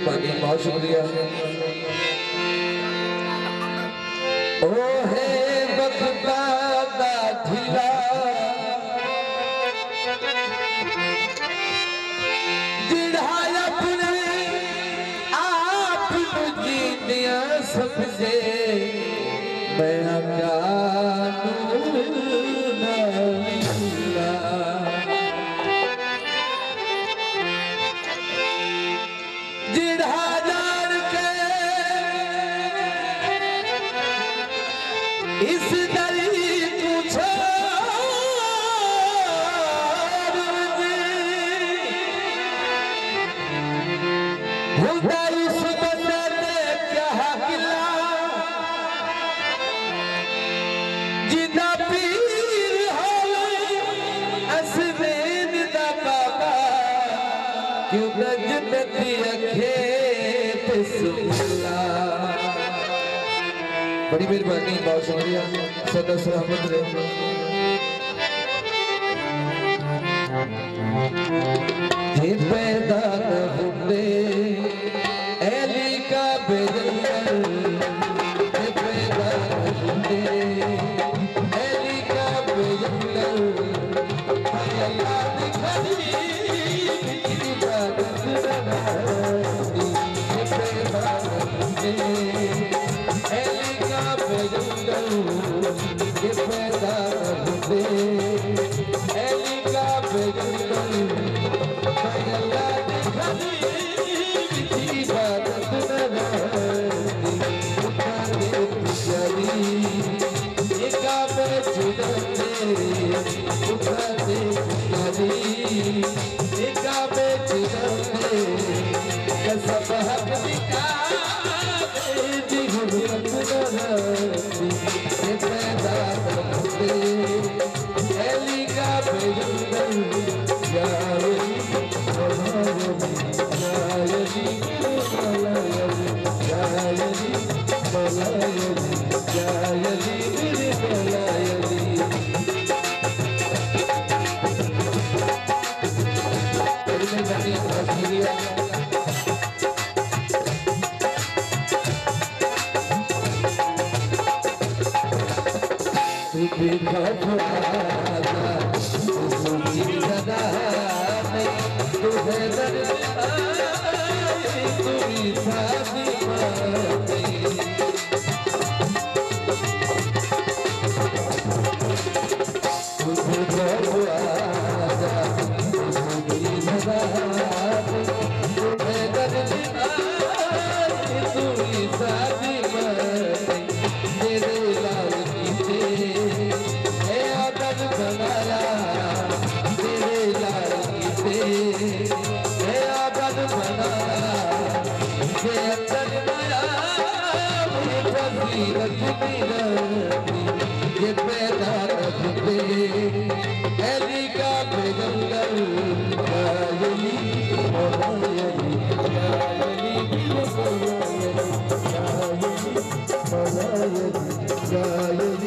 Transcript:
मेहरबानी, बहुत शुक्रिया। ओ है बखता दा ढिला जिढ़ाया अपने आप जीनिया समझे मैं इस दरी तुझे हुदाई सुबह दे क्या गिला जिदा पीर हो असमेन दा बाबा क्यों नजनती अखे बिस्मिल्लाह। बड़ी मेहरबानी, बहुत शुक्रिया। सदा सलामत रहे। ये पैदा न होते ऐली का बेजंगल, ये पैदा न होते ऐली का बेजंगल, अल्लाह ने खड़ी इबादत लगाई। ये पैदा न होते ये पैदा होते ऐली का बेजंगल, अल्लाह ने खड़ी इबादत लगाई। उठाने पुजारी ये काबे चुनते, उठाने पुजारी ये काबे चुनते, कसब हक निकाले दी हुर्मत लगाई। ये पैदा होते ऐली का बेजंगल, या अली या अली या अली या अली ये पैदा होते ऐली का बेजंगल, या अली